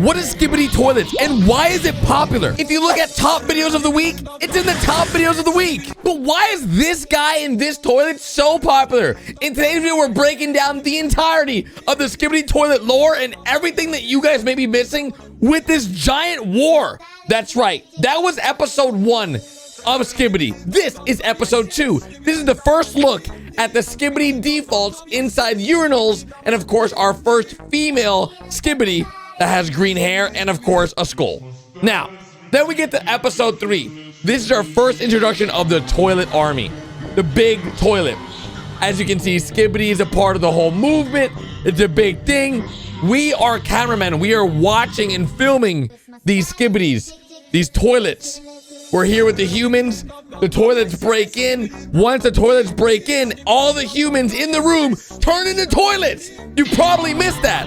What is skibidi toilets and why is it popular? If you look at top videos of the week, it's in the top videos of the week. But why is this guy in this toilet so popular? In today's video, we're breaking down the entirety of the skibidi toilet lore and everything that you guys may be missing with this giant war. That's right. That was episode 1 of skibidi. This is episode 2. This is the first look at the skibidi defaults inside urinals, and of course our first female skibidi that has green hair and of course a skull. Now, then we get to episode 3. This is our first introduction of the toilet army, the big toilet. As you can see, skibidi is a part of the whole movement. It's a big thing. We are cameramen. We are watching and filming these skibidis, these toilets. We're here with the humans. The toilets break in. Once the toilets break in, all the humans in the room turn into toilets. You probably missed that.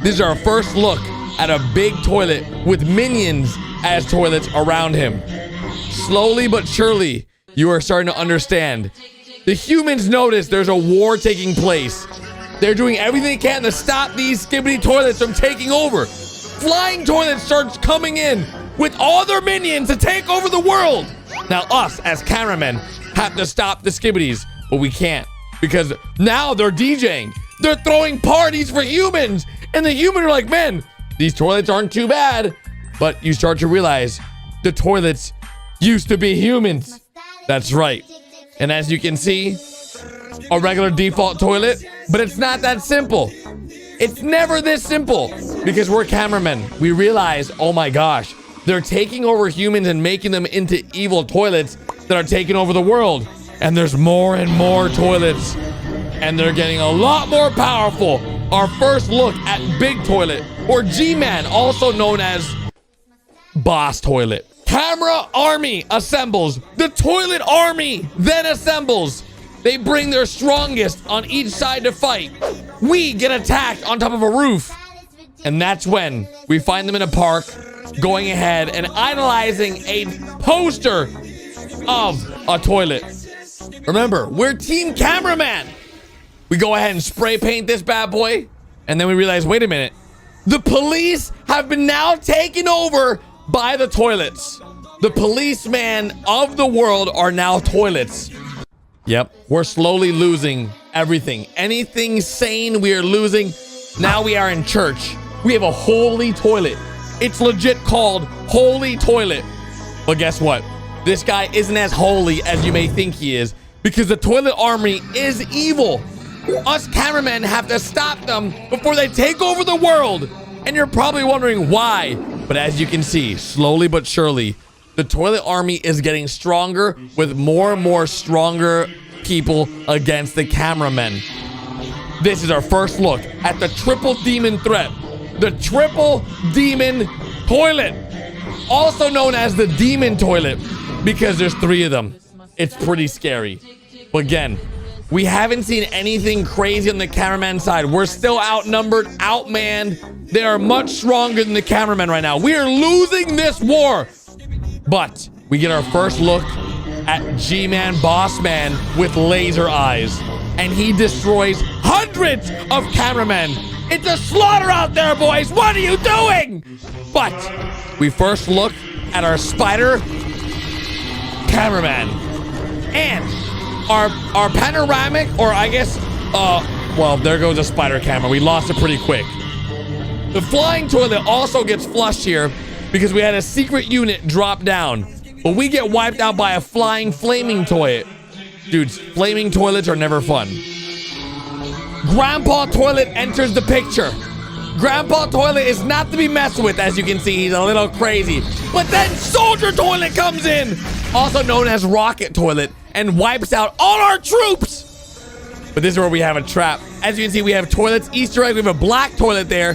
This is our first look at a big toilet with minions as toilets around him. Slowly but surely, you are starting to understand. The humans notice there's a war taking place. They're doing everything they can to stop these skibidi toilets from taking over. Flying toilets starts coming in with all their minions to take over the world. Now us as cameramen have to stop the skibidis, but we can't because now they're DJing. They're throwing parties for humans, and the humans are like, man, these toilets aren't too bad. But you start to realize the toilets used to be humans. That's right. And as you can see, a regular default toilet, but it's not that simple. It's never this simple because we're cameramen. We realize, oh my gosh, they're taking over humans and making them into evil toilets that are taking over the world. And there's more and more toilets. And they're getting a lot more powerful. Our first look at Big Toilet, or G-Man, also known as Boss Toilet. Camera army assembles. The toilet army then assembles. They bring their strongest on each side to fight. We get attacked on top of a roof. And that's when we find them in a park, going ahead and idolizing a poster of a toilet. Remember, we're team cameraman. We go ahead and spray paint this bad boy, and then we realize, wait a minute, the police have been now taken over by the toilets. The policemen of the world are now toilets. Yep, we're slowly losing everything. Anything sane, we are losing. Now we are in church. We have a holy toilet. It's legit called Holy Toilet. But guess what? This guy isn't as holy as you may think he is because the toilet army is evil. Us cameramen have to stop them before they take over the world. And you're probably wondering why. But as you can see, slowly but surely, the toilet army is getting stronger with more and more stronger people against the cameramen. This is our first look at the triple demon threat. The triple demon toilet, also known as the demon toilet because there's 3 of them. It's pretty scary. But again, we haven't seen anything crazy on the cameraman side. We're still outnumbered, outmanned. They are much stronger than the cameramen right now. We are losing this war. But we get our first look at G-Man Boss Man with laser eyes. And he destroys hundreds of cameramen. It's a slaughter out there, boys. What are you doing? But we first look at our spider cameraman. And our panoramic, or I guess, well, there goes a spider camera. We lost it pretty quick. The flying toilet also gets flushed here because we had a secret unit drop down. But we get wiped out by a flying flaming toilet. Dudes, flaming toilets are never fun. Grandpa Toilet enters the picture. Grandpa Toilet is not to be messed with, as you can see. He's a little crazy. But then Soldier Toilet comes in, also known as Rocket Toilet, and wipes out all our troops. But this is where we have a trap. As you can see, we have toilets, Easter egg. We have a black toilet there.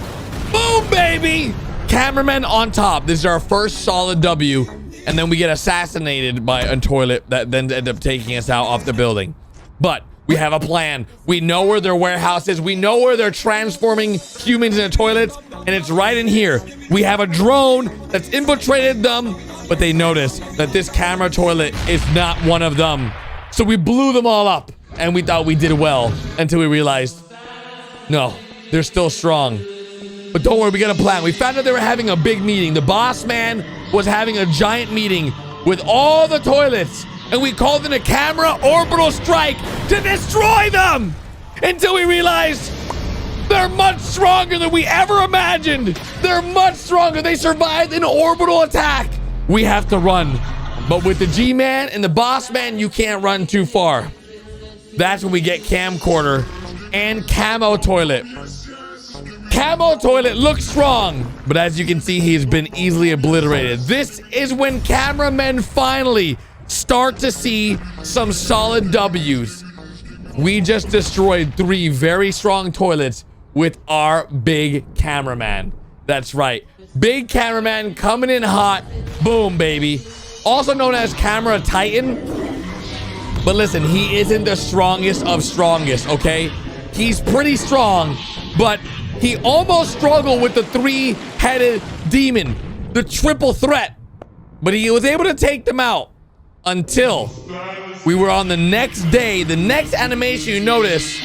Boom, baby! Cameraman on top. This is our first solid W. And then we get assassinated by a toilet that then ends up taking us out off the building. But we have a plan. We know where their warehouse is. We know where they're transforming humans into toilets. And it's right in here. We have a drone that's infiltrated them. But they notice that this camera toilet is not one of them. So we blew them all up. And we thought we did well until we realized, no, they're still strong. But don't worry, we got a plan. We found out they were having a big meeting. The boss man was having a giant meeting with all the toilets, and we called in a camera orbital strike to destroy them until we realized they're much stronger than we ever imagined. They're much stronger. They survived an orbital attack. We have to run. But with the G-Man and the boss man, you can't run too far. That's when we get camcorder and camo toilet. Camo toilet looks strong, but as you can see, he's been easily obliterated. This is when cameramen finally start to see some solid W's. We just destroyed 3 very strong toilets with our big cameraman. That's right. Big cameraman coming in hot. Boom, baby. Also known as Camera Titan. But listen, he isn't the strongest of strongest, okay? He's pretty strong, but he almost struggled with the 3-headed demon, the triple threat. But he was able to take them out until we were on the next day. The next animation you notice,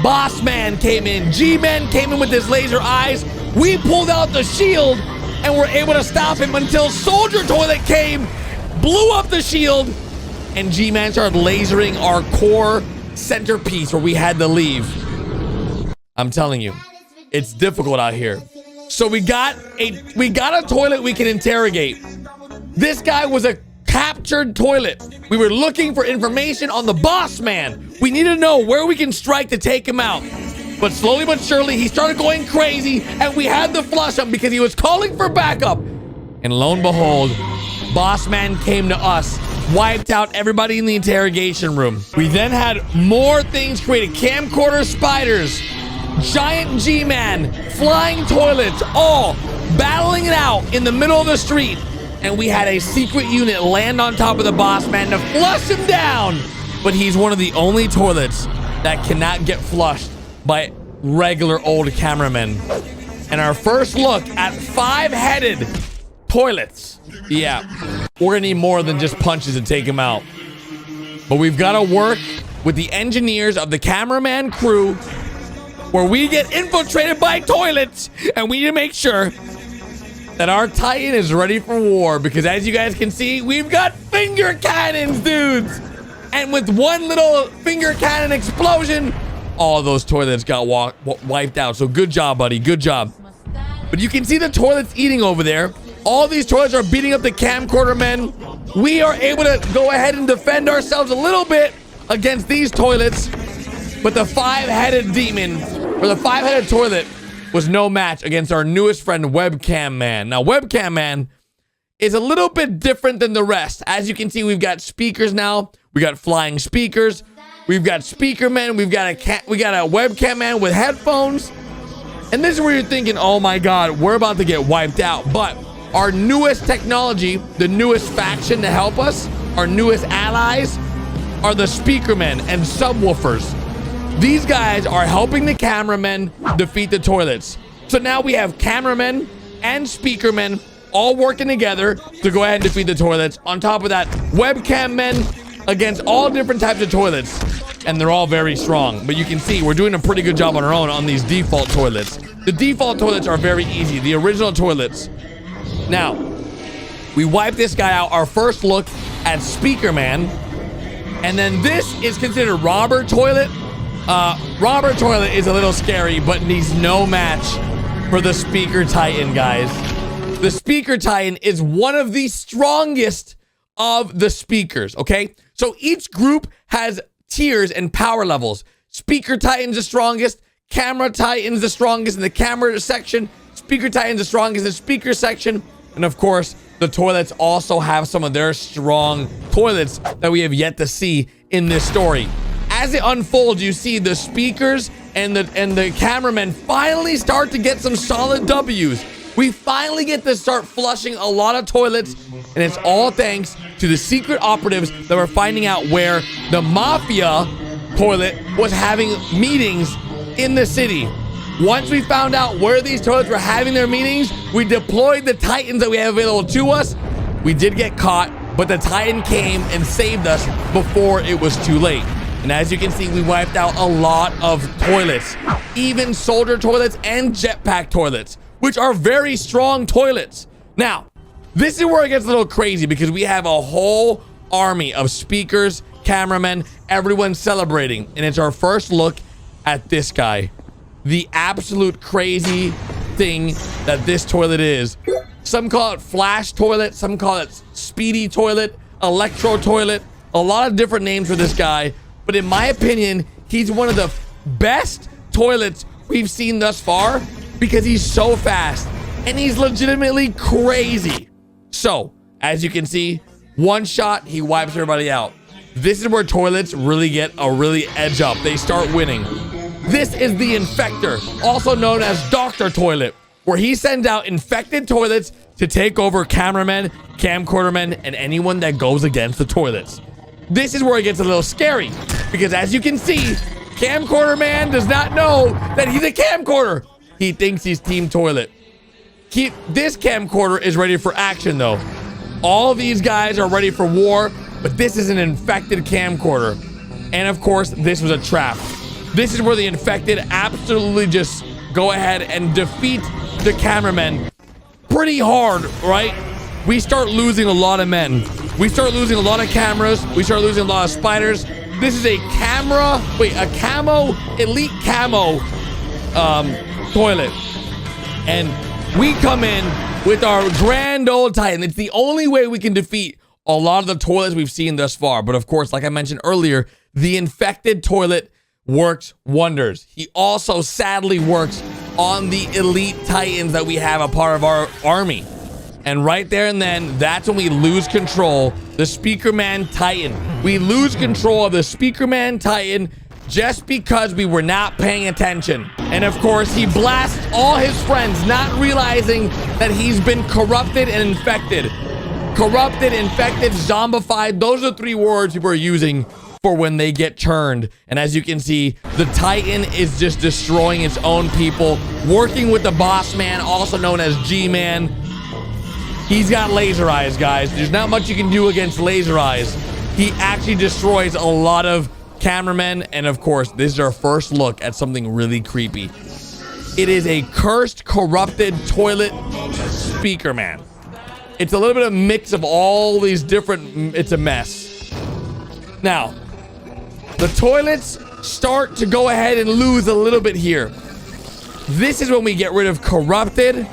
Boss Man came in, G-Man came in with his laser eyes. We pulled out the shield and were able to stop him until Soldier Toilet came, blew up the shield, and G-Man started lasering our core centerpiece where we had to leave. I'm telling you, it's difficult out here. So we got a toilet we can interrogate. This guy was a captured toilet. We were looking for information on the boss man. We needed to know where we can strike to take him out. But slowly but surely, he started going crazy, and we had to flush him because he was calling for backup. And lo and behold, boss man came to us, wiped out everybody in the interrogation room. We then had more things created. Camcorder spiders, giant G-Man, flying toilets, all battling it out in the middle of the street. And we had a secret unit land on top of the boss man to flush him down. But he's one of the only toilets that cannot get flushed by regular old cameramen. And our first look at 5-headed toilets. Yeah, we're gonna need more than just punches to take him out. But we've got to work with the engineers of the cameraman crew, where we get infiltrated by toilets, and we need to make sure that our Titan is ready for war, because as you guys can see, we've got finger cannons, dudes. And with one little finger cannon explosion, all those toilets got wiped out. So good job, buddy, good job. But you can see the toilets eating over there. All these toilets are beating up the camcorder men. We are able to go ahead and defend ourselves a little bit against these toilets. But the 5-headed demon, or the 5-headed toilet, was no match against our newest friend, Webcam Man. Now, Webcam Man is a little bit different than the rest. As you can see, we've got speakers now. We got flying speakers. We've got speaker men. We got a Webcam Man with headphones. And this is where you're thinking, oh my God, we're about to get wiped out. But our newest technology, the newest faction to help us, our newest allies, are the speakermen and subwoofers. These guys are helping the cameramen defeat the toilets. So now we have cameramen and speakermen all working together to go ahead and defeat the toilets. On top of that, webcam men against all different types of toilets. And they're all very strong. But you can see we're doing a pretty good job on our own on these default toilets. The default toilets are very easy. The original toilets. Now, we wipe this guy out. Our first look at Speakerman. And then this is considered Robber Toilet. Robber Toilet is a little scary, but he's no match for the Speaker Titan, guys. The Speaker Titan is one of the strongest of the speakers, okay? So each group has tiers and power levels. Speaker Titan's the strongest, Camera Titan's the strongest in the camera section, Speaker Titan's the strongest in the speaker section, and of course, the toilets also have some of their strong toilets that we have yet to see in this story. As it unfolds, you see the speakers and the cameramen finally start to get some solid W's. We finally get to start flushing a lot of toilets, and it's all thanks to the secret operatives that were finding out where the Mafia toilet was having meetings in the city. Once we found out where these toilets were having their meetings, we deployed the Titans that we have available to us. We did get caught, but the Titan came and saved us before it was too late. And as you can see, we wiped out a lot of toilets, even soldier toilets and jetpack toilets, which are very strong toilets. Now, this is where it gets a little crazy because we have a whole army of speakers, cameramen, everyone celebrating. And it's our first look at this guy. The absolute crazy thing that this toilet is. Some call it flash toilet, some call it speedy toilet, electro toilet, a lot of different names for this guy. But in my opinion, he's one of the best toilets we've seen thus far because he's so fast and he's legitimately crazy. So, as you can see, one shot, he wipes everybody out. This is where toilets really get a really edge up. They start winning. This is the Infector, also known as Dr. Toilet, where he sends out infected toilets to take over cameramen, camcordermen, and anyone that goes against the toilets. This is where it gets a little scary, because as you can see, Camcorder Man does not know that he's a camcorder. He thinks he's Team Toilet. This camcorder is ready for action, though. All these guys are ready for war, but this is an infected camcorder. And of course, this was a trap. This is where the infected absolutely just go ahead and defeat the cameramen pretty hard, right? We start losing a lot of men. We start losing a lot of cameras. We start losing a lot of spiders. This is a elite camo toilet. And we come in with our grand old Titan. It's the only way we can defeat a lot of the toilets we've seen thus far. But of course, like I mentioned earlier, the infected toilet works wonders. He also sadly works on the elite Titans that we have a part of our army. And right there and then, that's when we lose control. The Speakerman Titan. We lose control of the Speakerman Titan just because we were not paying attention. And of course, he blasts all his friends, not realizing that he's been corrupted and infected. Corrupted, infected, zombified. Those are the 3 words people are using for when they get turned. And as you can see, the Titan is just destroying its own people, working with the boss man, also known as G-Man. He's got laser eyes, guys. There's not much you can do against laser eyes. He actually destroys a lot of cameramen. And of course, this is our first look at something really creepy. It is a cursed, corrupted toilet speaker man. It's a little bit of a mix of all these different, it's a mess. Now, the toilets start to go ahead and lose a little bit here. This is when we get rid of corrupted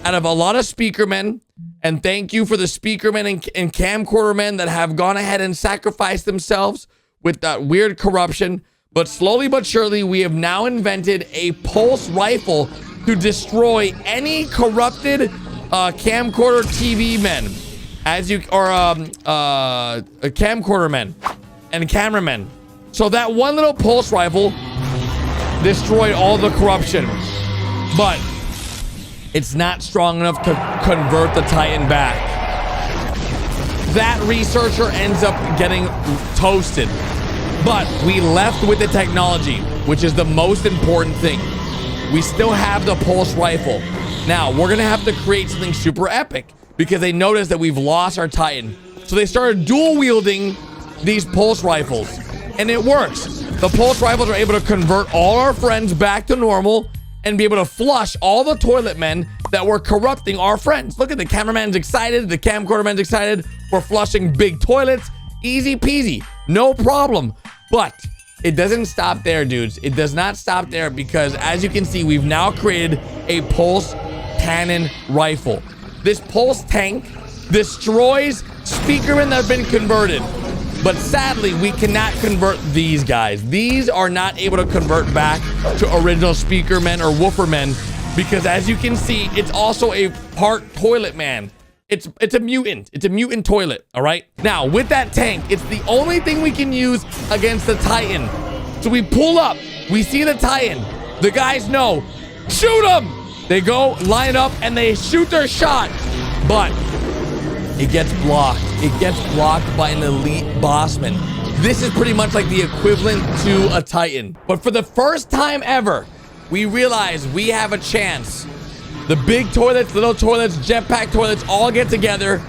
out of a lot of speakermen. And thank you for the speakermen and camcorder men that have gone ahead and sacrificed themselves with that weird corruption. But slowly but surely, we have now invented a pulse rifle to destroy any corrupted camcorder TV men, camcorder men and cameramen. So that one little pulse rifle destroyed all the corruption, but it's not strong enough to convert the Titan back. That researcher ends up getting toasted. But we left with the technology, which is the most important thing. We still have the pulse rifle. Now, we're going to have to create something super epic because they noticed that we've lost our Titan. So they started dual wielding these pulse rifles. And it works. The pulse rifles are able to convert all our friends back to normal and be able to flush all the toilet men that were corrupting our friends. Look at the cameraman's excited. The camcorder man's excited. We're flushing big toilets. Easy peasy. No problem. But it doesn't stop there, dudes. It does not stop there because as you can see, we've now created a pulse cannon rifle. This pulse tank destroys speakermen that have been converted. But sadly, we cannot convert these guys. These are not able to convert back to original speakermen or woofermen because as you can see, it's also a part toilet man. It's a mutant. It's a mutant toilet, all right? Now, with that tank, it's the only thing we can use against the Titan. So we pull up. We see the Titan. The guys know. Shoot him! They go, line up, and they shoot their shot. But it gets blocked. It gets blocked by an elite bossman. This is pretty much like the equivalent to a Titan. But for the first time ever, we realize we have a chance. The big toilets, little toilets, jetpack toilets all get together.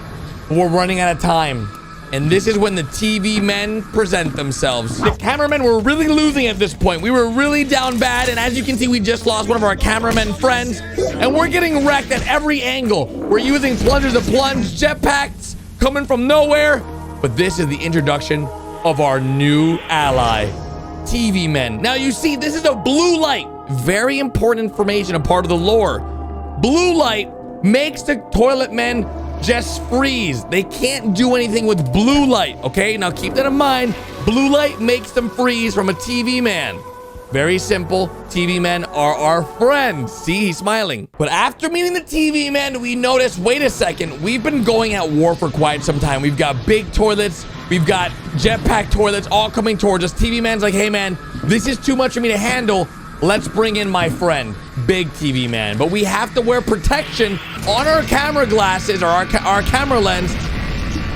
We're running out of time. And this is when the TV men present themselves. The cameramen were really losing at this point. We were really down bad. And as you can see, we just lost one of our cameramen friends. And we're getting wrecked at every angle. We're using plungers to plunge, jetpacks coming from nowhere. But this is the introduction of our new ally, TV men. Now you see, this is a blue light. Very important information, a part of the lore. Blue light makes the toilet men just freeze. They can't do anything with blue light, okay? Now keep that in mind. Blue light makes them freeze from a TV man. Very simple. TV men are our friends. See, he's smiling. But after meeting the TV men, we noticed, wait a second, we've been going at war for quite some time. We've got big toilets. We've got jetpack toilets all coming towards us. TV man's like, hey man, this is too much for me to handle. Let's bring in my friend, Big TV Man. But we have to wear protection on our camera glasses or our camera lens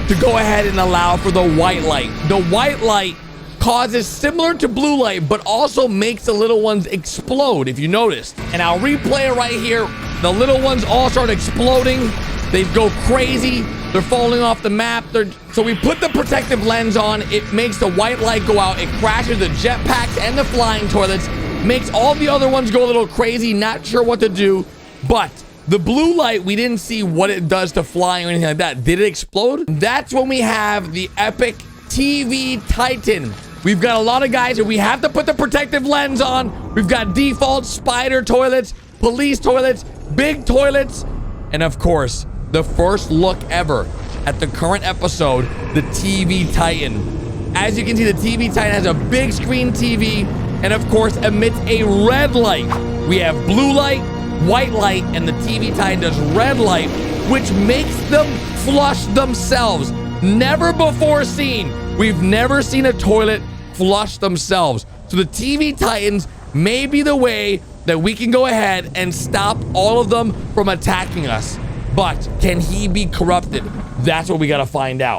to go ahead and allow for the white light. The white light causes similar to blue light, but also makes the little ones explode, if you noticed. And I'll replay it right here. The little ones all start exploding. They go crazy. They're falling off the map. So we put the protective lens on. It makes the white light go out. It crashes the jetpacks and the flying toilets. Makes all the other ones go a little crazy, not sure what to do. But the blue light, we didn't see what it does to flying or anything like that. Did it explode? That's when we have the epic TV Titan. We've got a lot of guys and we have to put the protective lens on. We've got default spider toilets, police toilets, big toilets, and of course, the first look ever at the current episode, the TV Titan. As you can see, the TV Titan has a big screen TV and of course emits a red light. We have blue light, white light, and the TV Titan does red light, which makes them flush themselves. Never before seen. We've never seen a toilet flush themselves. So the TV Titans may be the way that we can go ahead and stop all of them from attacking us. But can he be corrupted? That's what we gotta find out.